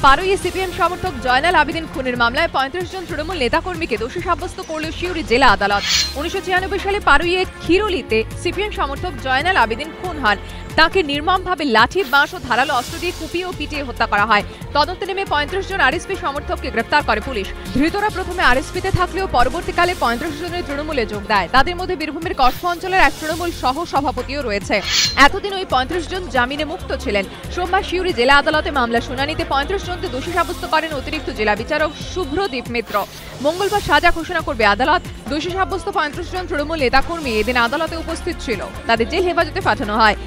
পারুইয়ে CPM সমর্থক জয়নাল আবেদিন খুনের মামলায় ৩৫ জন তৃণমূল নেতাকর্মীকে দোষী সাব্যস্ত করল সিউড়ি জেলা আদালত। ১৯৯৬ সালে পারুইয়ে খিরোলিতে সিপিএম সমর্থক জয়নাল আবেদিন খুন হন। তাকে নির্মমভাবে লাঠি, বাঁশ ও ধারালো অস্ত্র দিয়ে কুপিয়ে ও পিটিয়ে হত্যা করা হয়। তদন্তে নেমে ৩৫ জন আরএসপি সমর্থককে গ্রেফতার করে পুলিশ। ধৃতরা প্রথমে আরএসপিতে থাকলেও পরবর্তীকালে ৩৫ জনের তৃণমূলে যোগ দেয়। তাদের মধ্যে বীরভূমের কসবা অঞ্চলের এক তৃণমূল সহ সভাপতিও রয়েছে। এতদিন ওই ৩৫ জন জামিনে মুক্ত ছিলেন। সোমবার সিউড়ি জেলা আদালতে মামলা শুনানিতে ৩৫ জনকে দোষী সাব্যস্ত করেন অতিরিক্ত জেলা বিচারক শুভ্রদীপ মিত্র। মঙ্গলবার সাজা ঘোষণা করবে আদালত। দোষী সাব্যস্ত ৩৫ জন তৃণমূল নেতাকর্মী এদিন আদালতে উপস্থিত ছিল। তাদের জেল হেফাজতে পাঠানো হয়।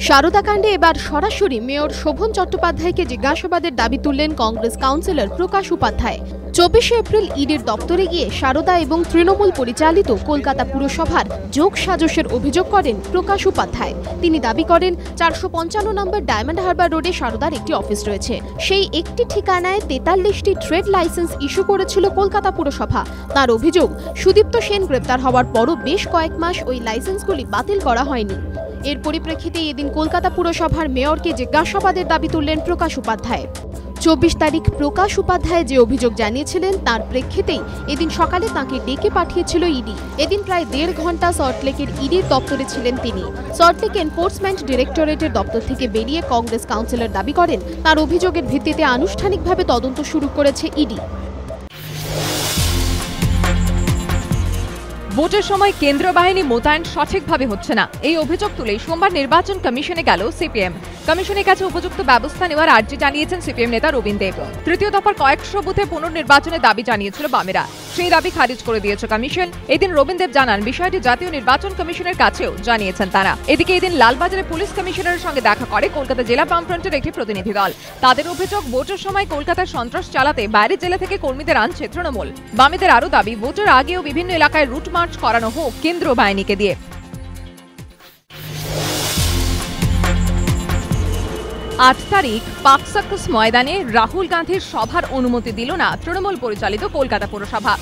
শারদাকাণ্ডে এবার সরাসরি মেয়র শোভন চট্টোপাধ্যায়কে জিজ্ঞাসাবাদের দাবি তুললেন কংগ্রেস কাউন্সিলর প্রকাশ উপাধ্যায়। ২৪শে এপ্রিল ইডির দপ্তরে গিয়ে শারদা এবং তৃণমূল পরিচালিত কলকাতা পুরসভার যোগ সাজসের অভিযোগ করেন প্রকাশ উপাধ্যায়। তিনি দাবি করেন ৪৫৫ নম্বর ডায়মন্ড হারবার রোডে শারদার একটি অফিস রয়েছে। সেই একটি ঠিকানায় ৪৩টি ট্রেড লাইসেন্স ইস্যু করেছিল কলকাতা পুরসভা। তার অভিযোগ, সুদীপ্ত সেন গ্রেপ্তার হওয়ার পরও বেশ কয়েক মাস ওই লাইসেন্সগুলি বাতিল করা হয়নি। এর পরিপ্রেক্ষিতে এদিন কলকাতা পুরসভার মেয়রকে জিজ্ঞাসাবাদের দাবি তুললেন প্রকাশ উপাধ্যায়। ২৪ তারিখ প্রকাশ উপাধ্যায় যে অভিযোগ জানিয়েছিলেন তার প্রেক্ষিতেই এদিন সকালে তাঁকে ডেকে পাঠিয়েছিল ইডি। এদিন প্রায় ১.৫ ঘন্টা সল্টলেকের ইডির দপ্তরে ছিলেন তিনি। সল্টলেক এনফোর্সমেন্ট ডিরেক্টরেটের দপ্তর থেকে বেরিয়ে কংগ্রেস কাউন্সিলর দাবি করেন তার অভিযোগের ভিত্তিতে আনুষ্ঠানিকভাবে তদন্ত শুরু করেছে ইডি। ভোটের সময় কেন্দ্রীয় বাহিনী মোতায়েন সঠিকভাবে হচ্ছে না, এই অভিযোগ তুলে সোমবার নির্বাচন কমিশনে গেল সিপিএম। কমিশনের কাছে উপযুক্ত ব্যবস্থা নেওয়ার আর্জি জানিয়েছেন সিপিএম নেতা রবীন দেব। তৃতীয় দফার কয়েকশো বুথে পুনর্নির্বাচনের দাবি জানিয়েছিল বামেরা। সেই দাবি খারিজ করে দিয়েছে কমিশন। এদিন রবীন দেব জানান বিষয়টি জাতীয় নির্বাচন কমিশনের কাছেও জানিয়েছেন তারা। এদিকে এদিন লালবাজারে পুলিশ কমিশনারের সঙ্গে দেখা করে কলকাতা জেলা বামফ্রন্টের একটি প্রতিনিধি দল। তাদের অভিযোগ, ভোটের সময় কলকাতার সন্ত্রাস চালাতে বাইরের জেলা থেকে কর্মীদের আনছে তৃণমূল। বামেদের আরও দাবি, ভোটের আগেও বিভিন্ন এলাকায় রুট মার্চ করানো হোক কেন্দ্রীয় বাহিনীকে দিয়ে। ৮ তারিখ পাক সার্কাস ময়দানে রাহুল গান্ধীর সভার অনুমতি দিল না তৃণমূল পরিচালিত কলকাতা পুরসভা।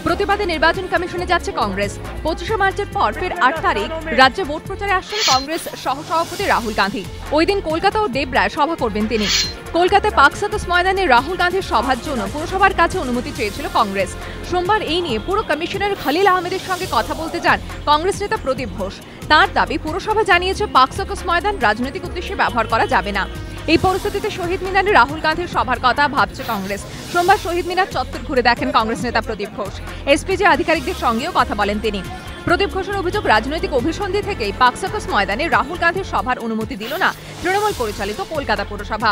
প্রতিবাদে নির্বাচন কমিশনে যাচ্ছে কংগ্রেস। ২৫শে মার্চের পর ফের ৮ তারিখ রাজ্যে ভোট প্রচারে আসছেন কংগ্রেস সহসভাপতি রাহুল গান্ধী। ওই দিন কলকাতা ও ডেবরায় সভা করবেন তিনি। কলকাতায় পাক সার্কাস ময়দানে রাহুল গান্ধীর সভার জন্য পুরসভার কাছে অনুমতি চেয়েছিল কংগ্রেস। সোমবার এই নিয়ে পুরো কমিশনার খলিল আহমেদের সঙ্গে কথা বলতে যান কংগ্রেস নেতা প্রদীপ ঘোষ। তার দাবি, পুরসভা জানিয়েছে পাক সার্কাস ময়দান রাজনৈতিক উদ্দেশ্যে ব্যবহার করা যাবে না। এই পরিস্থিতিতে শহীদ মিনারে রাহুল গান্ধীর সভার কথা ভাবছে কংগ্রেস। সোমবার শহীদ মিনার চত্বর ঘুরে দেখেন কংগ্রেস নেতা প্রদীপ ঘোষ। এসপিজি আধিকারিকদের সঙ্গেও কথা বলেন তিনি। প্রদীপ ঘোষের অভিযোগ, রাজনৈতিক অভিসন্ধি থেকেই পাক সার্কাস ময়দানে রাহুল গান্ধীর সভার অনুমতি দিল না তৃণমূল পরিচালিত কলকাতা পুরসভা।